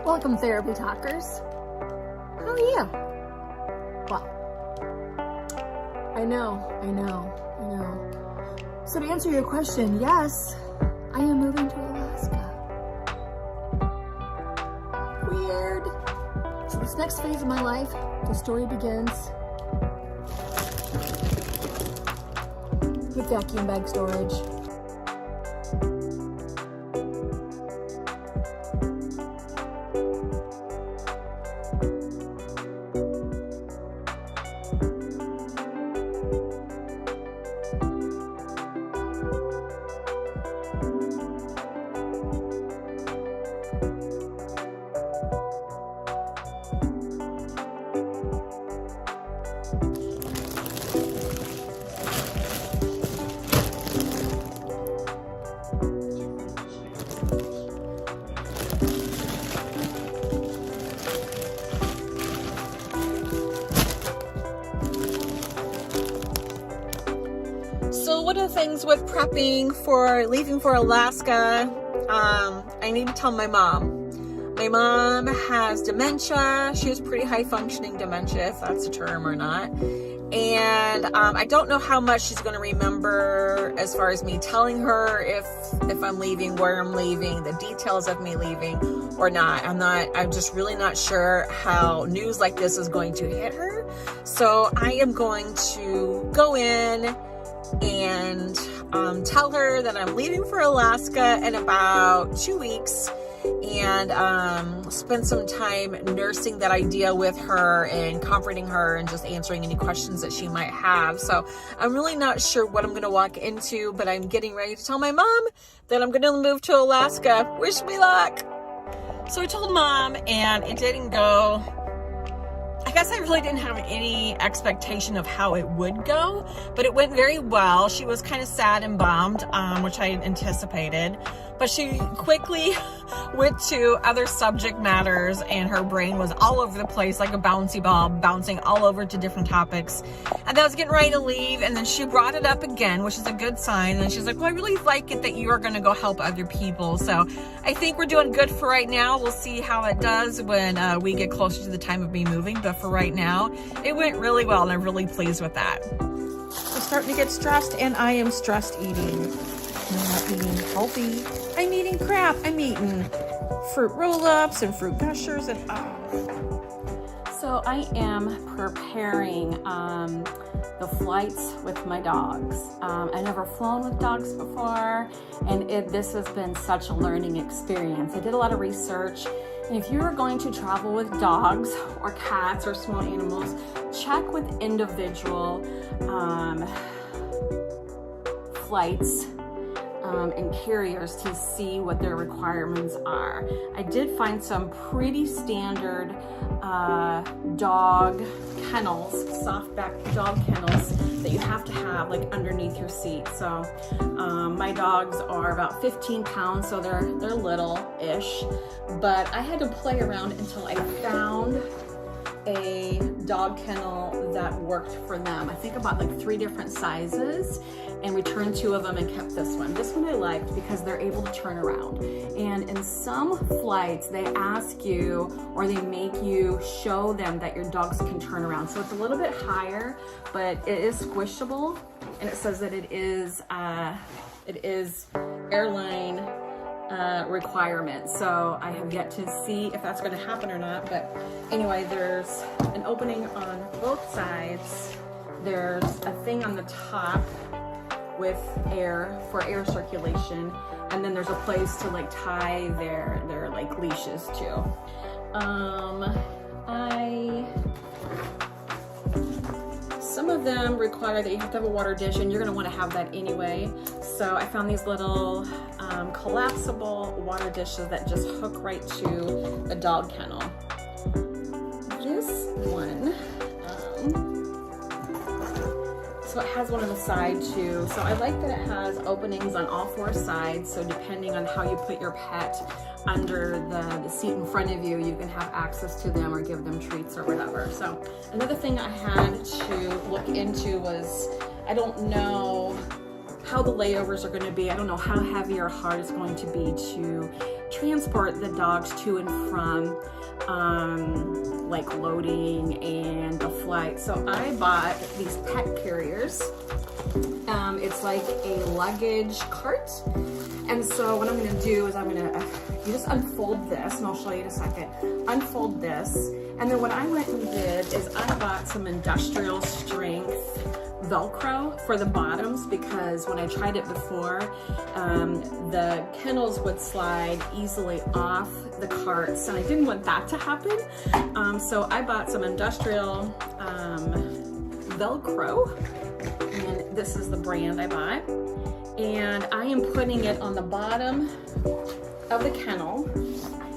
Welcome, Therapy Talkers. How are you? Well, I know. So to answer your question, yes, I am moving to Alaska. Weird. So this next phase of my life, the story begins with vacuum bag storage. So one of the things with prepping for leaving for Alaska, I need to tell my mom. My mom has dementia. She has pretty high functioning dementia, if that's a term or not. And I don't know how much she's going to remember as far as me telling her if I'm leaving, where I'm leaving, the details of me leaving or not. I'm just really not sure how news like this is going to hit her. So I am going to go in and tell her that I'm leaving for Alaska in about 2 weeks, and spend some time nursing that idea with her and comforting her and just answering any questions that she might have. So I'm really not sure what I'm going to walk into, but I'm getting ready to tell my mom that I'm going to move to Alaska. Wish me luck. So I told mom, and it didn't go. I guess I really didn't have any expectation of how it would go, but it went very well. She was kind of sad and bummed, which I anticipated, but she quickly went to other subject matters, and her brain was all over the place like a bouncy ball, bouncing all over to different topics. And I was getting ready to leave, and then she brought it up again, which is a good sign. And she's like, well, I really like it that you are going to go help other people. So I think we're doing good for right now. We'll see how it does when we get closer to the time of me moving. But for right now, it went really well, and I'm really pleased with that. I'm starting to get stressed, and I am stressed eating. I'm not eating healthy. I'm eating crap. I'm eating fruit roll-ups and fruit gushers and So I am preparing the flights with my dogs. I've never flown with dogs before, and this has been such a learning experience. I did a lot of research, and if you are going to travel with dogs or cats or small animals, check with individual flights and carriers to see what their requirements are. I did find some pretty standard dog kennels, softback dog kennels that you have to have like underneath your seat. So my dogs are about 15 pounds, so they're little-ish, but I had to play around until I found a dog kennel that worked for them. I think about like 3 different sizes, and returned 2 of them and kept this one. This one I liked because they're able to turn around. And in some flights, they ask you, or they make you show them that your dogs can turn around. So it's a little bit higher, but it is squishable, and it says that it is airline requirement. So I have yet to see if that's going to happen or not. But anyway, there's an opening on both sides. There's a thing on the top with air for air circulation, and then there's a place to like tie their like leashes to. Some of them require that you have to have a water dish, and you're going to want to have that anyway. So I found these little collapsible water dishes that just hook right to a dog kennel. This one, so it has one on the side too. So I like that it has openings on all 4 sides. So depending on how you put your pet under the seat in front of you, you can have access to them or give them treats or whatever. So another thing I had to look into was, I don't know how the layovers are going to be. I don't know how heavy or hard it's going to be to transport the dogs to and from like loading and the flight. So I bought these pet carriers. It's like a luggage cart. And so what I'm gonna do is you just unfold this, and I'll show you in a second. Unfold this, and then what I went and did is I bought some industrial strength Velcro for the bottoms, because when I tried it before, the kennels would slide easily off the carts, and I didn't want that to happen. So I bought some industrial Velcro, and this is the brand I bought. And I am putting it on the bottom of the kennel,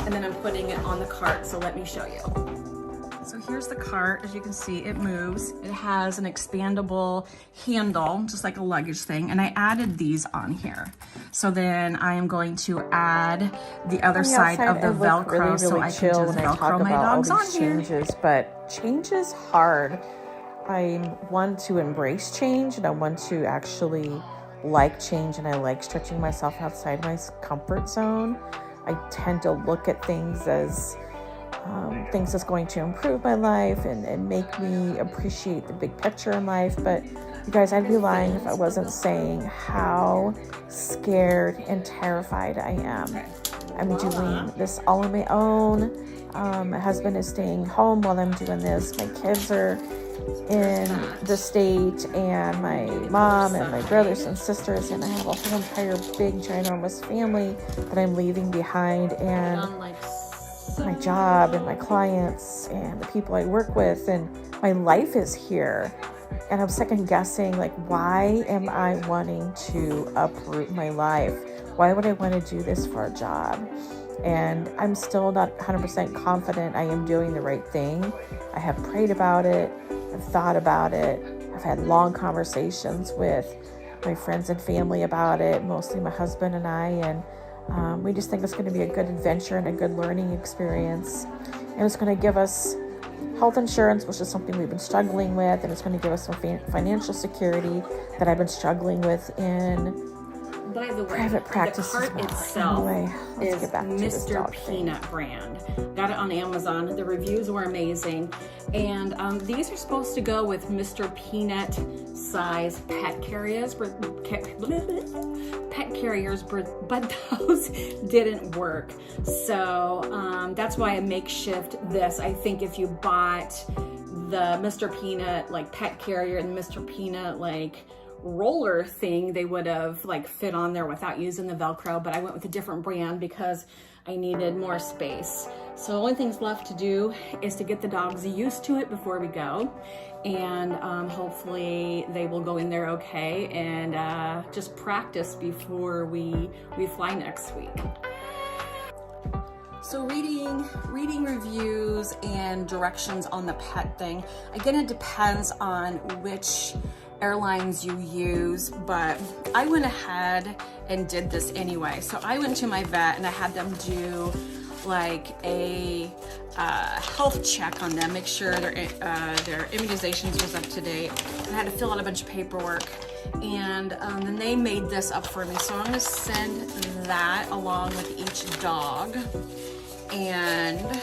and then I'm putting it on the cart. So let me show you. So here's the cart. As you can see, it moves. It has an expandable handle, just like a luggage thing. And I added these on here. So then I am going to add the other side of the Velcro, really so I can just Velcro my dogs on here. But change is hard. I want to embrace change, and I want to actually like change, and I like stretching myself outside my comfort zone. I tend to look at things as things that's going to improve my life and make me appreciate the big picture in life. But you guys, I'd be lying if I wasn't saying how scared and terrified I am. I'm doing this all on my own. My husband is staying home while I'm doing this. My kids are in the state, and my mom and my brothers and sisters, and I have a whole entire big ginormous family that I'm leaving behind, and my job and my clients and the people I work with, and my life is here. And I'm second guessing, like, why am I wanting to uproot my life? Why would I want to do this for a job? And I'm still not 100% confident I am doing the right thing. I have prayed about it. I've thought about it. I've had long conversations with my friends and family about it, mostly my husband and I, and we just think it's going to be a good adventure and a good learning experience. And it's going to give us health insurance, which is something we've been struggling with, and it's going to give us some financial security that I've been struggling with in by the way, private practice. The cart itself is Mr. Peanut brand. Got it on Amazon. The reviews were amazing. And these are supposed to go with Mr. Peanut size pet carriers, but those didn't work. So that's why I makeshift this. I think if you bought the Mr. Peanut like pet carrier and the Mr. Peanut like roller thing, they would have like fit on there without using the Velcro, but I went with a different brand because I needed more space. So the only things left to do is to get the dogs used to it before we go, and hopefully they will go in there okay, and just practice before we fly next week. So reading reviews and directions on the pet thing, again, it depends on which airlines you use, but I went ahead and did this anyway. So I went to my vet and I had them do like a health check on them, make sure their immunizations was up to date. I had to fill out a bunch of paperwork, and then they made this up for me. So I'm gonna send that along with each dog and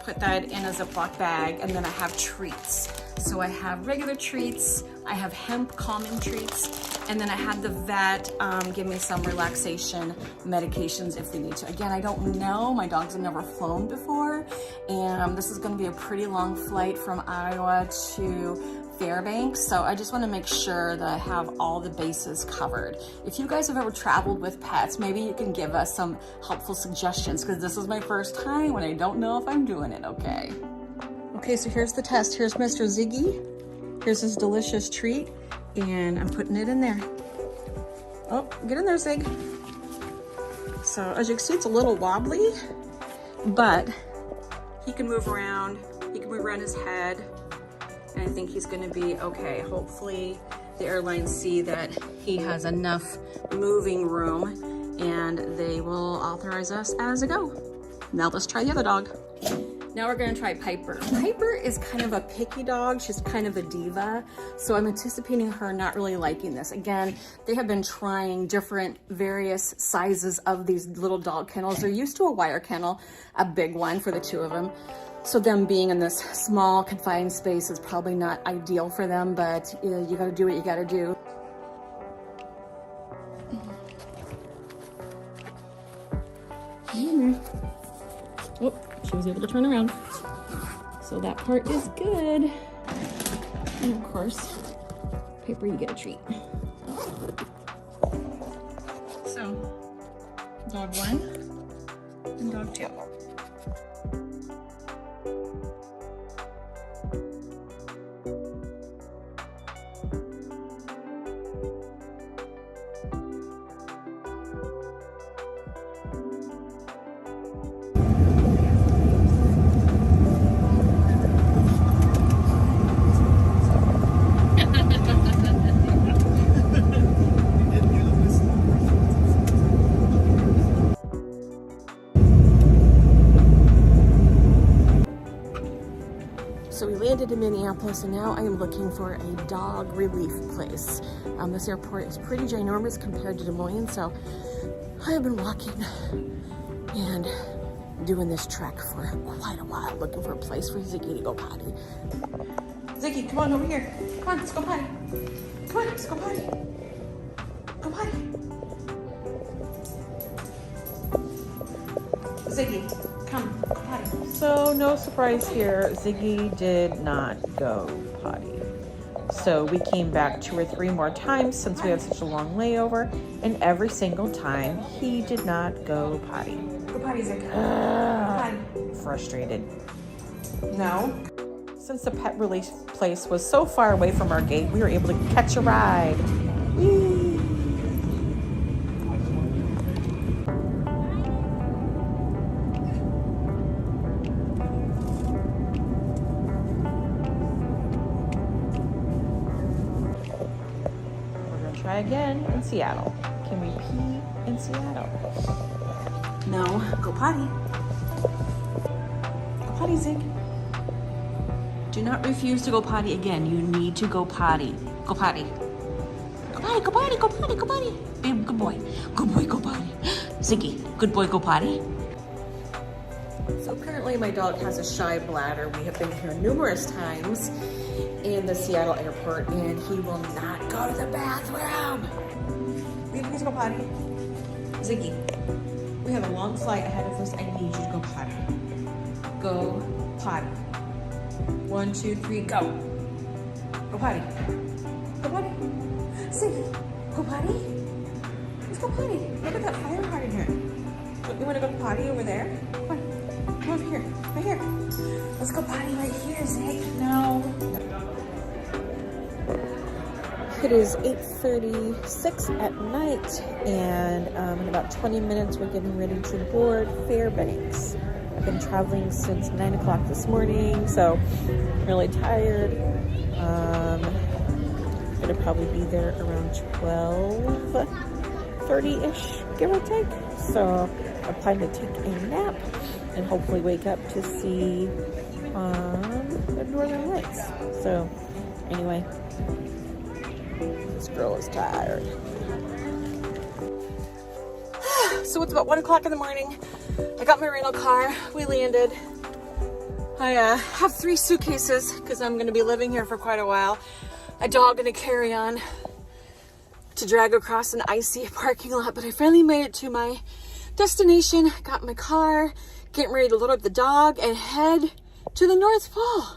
put that in a Ziploc bag, and then I have treats. So I have regular treats, I have hemp calming treats, and then I had the vet give me some relaxation medications if they need to. Again, I don't know, my dogs have never flown before, and this is gonna be a pretty long flight from Iowa to Fairbanks, so I just want to make sure that I have all the bases covered. If you guys have ever traveled with pets, maybe you can give us some helpful suggestions, because this is my first time and I don't know if I'm doing it okay. Okay, so here's the test. Here's Mr. Ziggy. Here's his delicious treat, and I'm putting it in there. Oh, get in there, Zig. So as you can see, it's a little wobbly, but he can move around. He can move around his head. And I think he's gonna be okay. Hopefully the airlines see that he has enough moving room and they will authorize us as a go. Now let's try the other dog. Now we're gonna try Piper. Piper is kind of a picky dog. She's kind of a diva. So I'm anticipating her not really liking this. Again, they have been trying different various sizes of these little dog kennels. They're used to a wire kennel, a big one for the two of them. So them being in this small confined space is probably not ideal for them, but you gotta do what you gotta do. Oh, she was able to turn around. So that part is good. And of course, Piper, you get a treat. So, dog 1 and dog 2. So we landed in Minneapolis and now I am looking for a dog relief place. This airport is pretty ginormous compared to Des Moines, so I have been walking and doing this trek for quite a while, looking for a place for Ziggy to go potty. Ziggy, come on over here. Come on, let's go potty. Come on, let's go potty. Go potty. Ziggy, come, go potty. So no surprise here, Ziggy did not go potty. So we came back 2 or 3 more times since we had such a long layover, and every single time he did not go potty. Go potty, Ziggy. Go potty. Frustrated. No. Since the pet release place was so far away from our gate, we were able to catch a ride. Whee! Try again in Seattle. Can we pee in Seattle? No. Go potty. Go potty, Zig. Do not refuse to go potty again. You need to go potty. Go potty. Go potty, go potty, go potty, go potty. Babe, good boy. Good boy, go potty. Ziggy, good boy, go potty. So apparently my dog has a shy bladder. We have been here numerous times in the Seattle airport and he will not go to the bathroom. Will you please go potty? Ziggy, we have a long flight ahead of us. I need you to go potty. Go potty. 1, 2, 3, go. Go potty. Go potty. Ziggy, go potty. Let's go potty. Look at that fire hydrant here. You want to go potty over there? Come on. Come over here. Right here. Let's go potty right here, Zig. No. It is 8:36 at night, and in about 20 minutes we're getting ready to board Fairbanks. I've been traveling since 9 o'clock this morning, so I'm really tired. Gonna probably be there around 12:30-ish, give or take. So I plan to take a nap and hopefully wake up to see the Northern Lights. So anyway, this girl is tired. So it's about 1 o'clock in the morning. I got my rental car. We landed. I have 3 suitcases because I'm going to be living here for quite a while. A dog and a carry-on to drag across an icy parking lot. But I finally made it to my destination. Got my car, getting ready to load up the dog and head to the North Pole.